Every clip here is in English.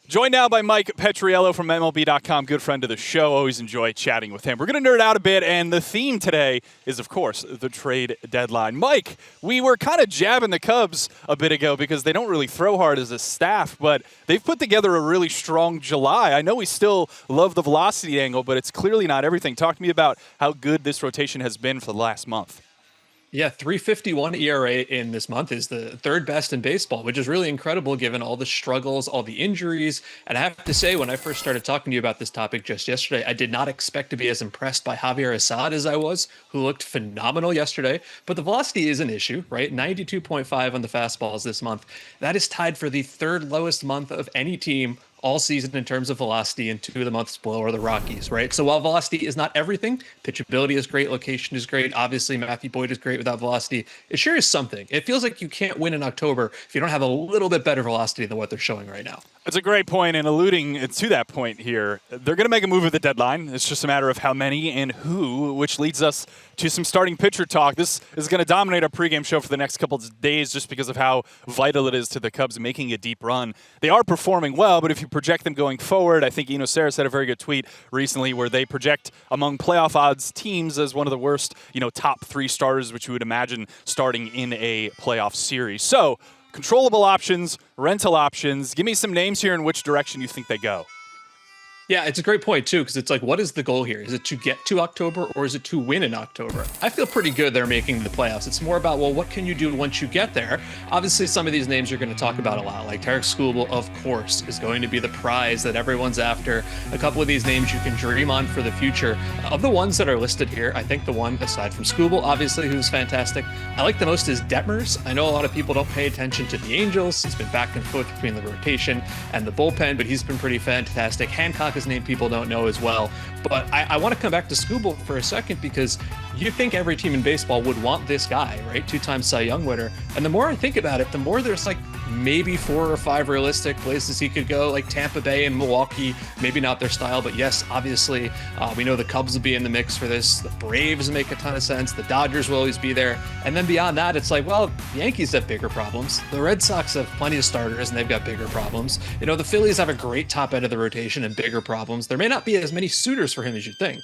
Joined now by Mike Petriello from MLB.com, good friend of the show. Always enjoy chatting with him. We're going to nerd out a bit, and the theme today is, of course, the trade deadline. Mike, we were kind of jabbing the Cubs a bit ago because they don't really throw hard as a staff, but they've put together a really strong July. I know we still love the velocity angle, but it's clearly not everything. Talk to me about how good this rotation has been for the last month. Yeah, 3.51 ERA in this month is the third best in baseball, which is really incredible given all the struggles, all the injuries. And I have to say, when I first started talking to you about this topic just yesterday, I did not expect to be as impressed by Javier Assad as I was, who looked phenomenal yesterday. But the velocity is an issue, right? 92.5 on the fastballs this month. That is tied for the third lowest month of any team all season in terms of velocity, and 2 of the months below are the Rockies, right? So while velocity is not everything, pitchability is great, location is great. Obviously, Matthew Boyd is great without velocity. It sure is something. It feels like you can't win in October if you don't have a little bit better velocity than what they're showing right now. That's a great point, and alluding to that point here, they're going to make a move at the deadline. It's just a matter of how many and who, which leads us to some starting pitcher talk. This is going to dominate our pregame show for the next couple of days just because of how vital it is to the Cubs making a deep run. They are performing well, but if you project them going forward, I think Eno Saris had a very good tweet recently where they project among playoff odds teams as one of the worst, top 3 starters, which you would imagine starting in a playoff series. So, controllable options, rental options. Give me some names here in which direction you think they go. Yeah, it's a great point, too, because it's like, what is the goal here? Is it to get to October or is it to win in October? I feel pretty good they're making the playoffs. It's more about, well, what can you do once you get there? Obviously, some of these names you're going to talk about a lot, like Tarek Skubal, of course, is going to be the prize that everyone's after. A couple of these names you can dream on for the future. Of the ones that are listed here, I think the one, aside from Skubal, obviously, who's fantastic, I like the most is Detmers. I know a lot of people don't pay attention to the Angels. He's been back and forth between the rotation and the bullpen, but he's been pretty fantastic. Hancock is a name people don't know as well. But I want to come back to Skubal for a second because you think every team in baseball would want this guy, right? 2-time Cy Young winner. And the more I think about it, the more there's like maybe 4 or 5 realistic places he could go, like Tampa Bay and Milwaukee, maybe not their style, but yes, obviously, we know the Cubs will be in the mix for this. The Braves make a ton of sense. The Dodgers will always be there. And then beyond that, it's like, well, the Yankees have bigger problems. The Red Sox have plenty of starters and they've got bigger problems. The Phillies have a great top end of the rotation and bigger problems. There may not be as many suitors for him as you think.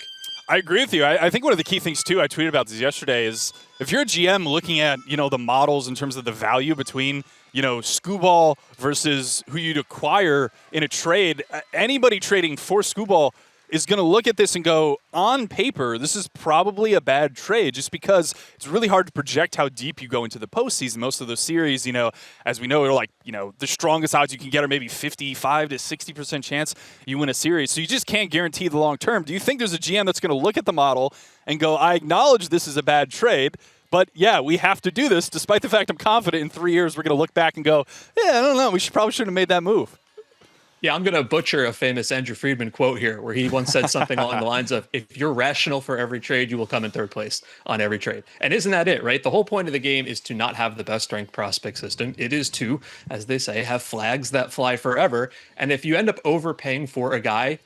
I agree with you. I think one of the key things, too, I tweeted about this yesterday is if you're a GM looking at, the models in terms of the value between, Skubal versus who you'd acquire in a trade, anybody trading for Skubal is going to look at this and go, on paper, this is probably a bad trade just because it's really hard to project how deep you go into the postseason. Most of those series, as we know, are like, the strongest odds you can get are maybe 55 to 60% chance you win a series. So you just can't guarantee the long term. Do you think there's a GM that's going to look at the model and go, I acknowledge this is a bad trade, but yeah, we have to do this despite the fact I'm confident in 3 years we're going to look back and go, yeah, I don't know, probably shouldn't have made that move. Yeah, I'm going to butcher a famous Andrew Friedman quote here where he once said something along the lines of, if you're rational for every trade, you will come in third place on every trade. And isn't that it, right? The whole point of the game is to not have the best strength prospect system. It is to, as they say, have flags that fly forever. And if you end up overpaying for a guy,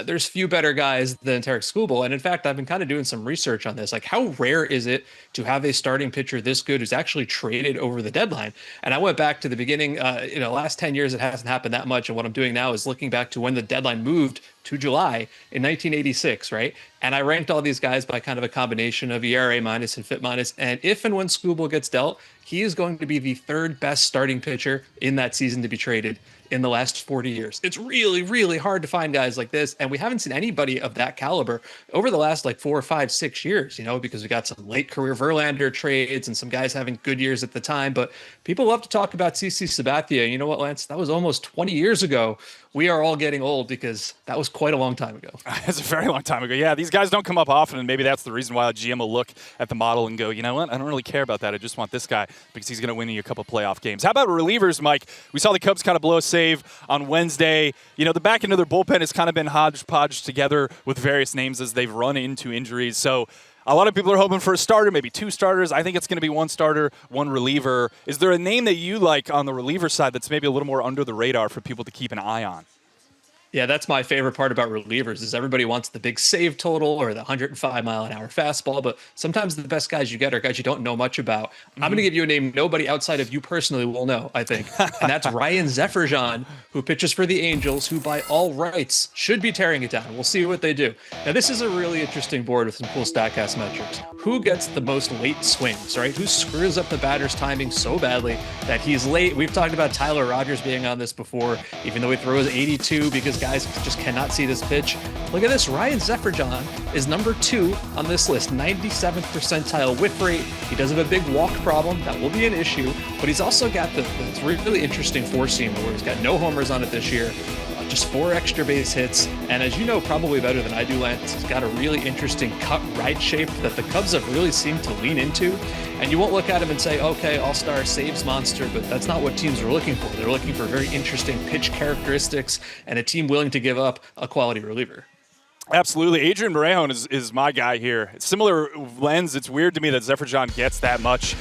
there's few better guys than Tarek Skubal. And in fact, I've been kind of doing some research on this. Like, how rare is it to have a starting pitcher this good who's actually traded over the deadline? And I went back to the beginning, last 10 years, it hasn't happened that much. And what I'm doing now is looking back to when the deadline moved to July in 1986, right? And I ranked all these guys by kind of a combination of ERA minus and FIP minus. And if and when Skubal gets dealt, he is going to be the third best starting pitcher in that season to be traded in the last 40 years. It's really, really hard to find guys like this. And we haven't seen anybody of that caliber over the last 4, 5, 6 years, because we got some late career Verlander trades and some guys having good years at the time. But people love to talk about CC Sabathia. You know what, Lance? That was almost 20 years ago. We are all getting old because that was quite a long time ago. That's a very long time ago. Yeah, these guys don't come up often, and maybe that's the reason why a GM will look at the model and go, you know what, I don't really care about that. I just want this guy because he's going to win you a couple playoff games. How about relievers, Mike? We saw the Cubs kind of blow a save on Wednesday. The back end of their bullpen has kind of been hodgepodge together with various names as they've run into injuries. So a lot of people are hoping for a starter, maybe 2 starters. I think it's going to be 1 starter, 1 reliever. Is there a name that you like on the reliever side that's maybe a little more under the radar for people to keep an eye on? Yeah, that's my favorite part about relievers is everybody wants the big save total or the 105-mile-an-hour fastball, but sometimes the best guys you get are guys you don't know much about. I'm going to give you a name nobody outside of you personally will know, I think, and that's Ryan Zefferjan, who pitches for the Angels, who by all rights should be tearing it down. We'll see what they do. Now, this is a really interesting board with some cool StatCast metrics. Who gets the most late swings, right? Who screws up the batter's timing so badly that he's late? We've talked about Tyler Rogers being on this before, even though he throws 82 because guys just cannot see this pitch. Look at this. Ryan Zefferjan is number 2 on this list, 97th percentile whiff rate. He does have a big walk problem. That will be an issue, but he's also got the really interesting four-seamer where he's got no homers on it this year, just 4 extra base hits. And as you know, probably better than I do, Lance, he's got a really interesting cut right shape that the Cubs have really seemed to lean into. And you won't look at him and say, okay, all-star saves monster, but that's not what teams are looking for. They're looking for very interesting pitch characteristics and a team willing to give up a quality reliever. Absolutely. Adrian Morejon is my guy here. Similar lens. It's weird to me that Zefferjan gets that much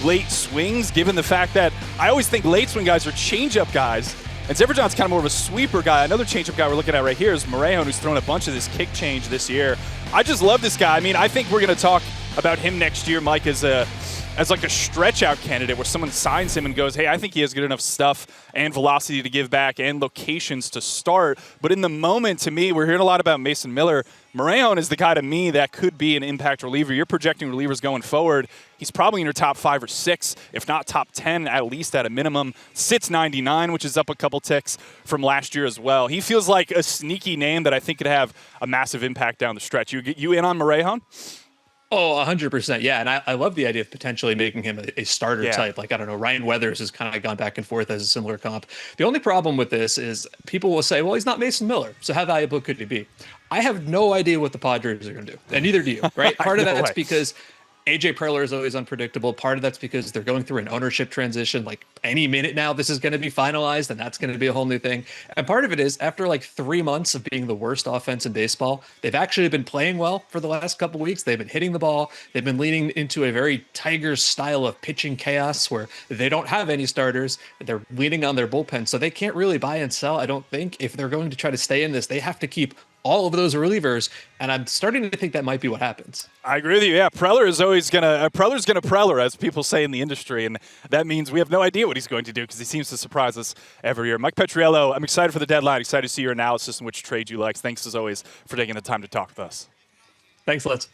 late swings, given the fact that I always think late swing guys are changeup guys. And Zefferjan's kind of more of a sweeper guy. Another changeup guy we're looking at right here is Morejon, who's thrown a bunch of this kick change this year. I just love this guy. I mean, I think we're going to talk about him next year, Mike, as like a stretch out candidate where someone signs him and goes, hey, I think he has good enough stuff and velocity to give back and locations to start. But in the moment, to me, we're hearing a lot about Mason Miller. Morejon is the guy to me that could be an impact reliever. You're projecting relievers going forward. He's probably in your top 5 or 6, if not top 10, at least at a minimum. Sits 99, which is up a couple ticks from last year as well. He feels like a sneaky name that I think could have a massive impact down the stretch. You in on Morejon? Oh, 100%. Yeah. And I love the idea of potentially making him a starter type. Like, I don't know, Ryan Weathers has kind of gone back and forth as a similar comp. The only problem with this is people will say, well, he's not Mason Miller, so how valuable could he be? I have no idea what the Padres are going to do, and neither do you, right? Part of that's because AJ Preller is always unpredictable. Part of that's because they're going through an ownership transition. Like any minute now, this is going to be finalized, and that's going to be a whole new thing. And part of it is after like 3 months of being the worst offense in baseball, they've actually been playing well for the last couple of weeks. They've been hitting the ball. They've been leaning into a very Tigers style of pitching chaos where they don't have any starters. They're leaning on their bullpen, so they can't really buy and sell. I don't think if they're going to try to stay in this, they have to keep all of those relievers, and I'm starting to think that might be what happens. I agree with you. Yeah, Preller's gonna Preller, as people say in the industry, and that means we have no idea what he's going to do because he seems to surprise us every year. Mike Petriello, I'm excited for the deadline. Excited to see your analysis and which trade you like. Thanks as always for taking the time to talk with us. Thanks, Let's.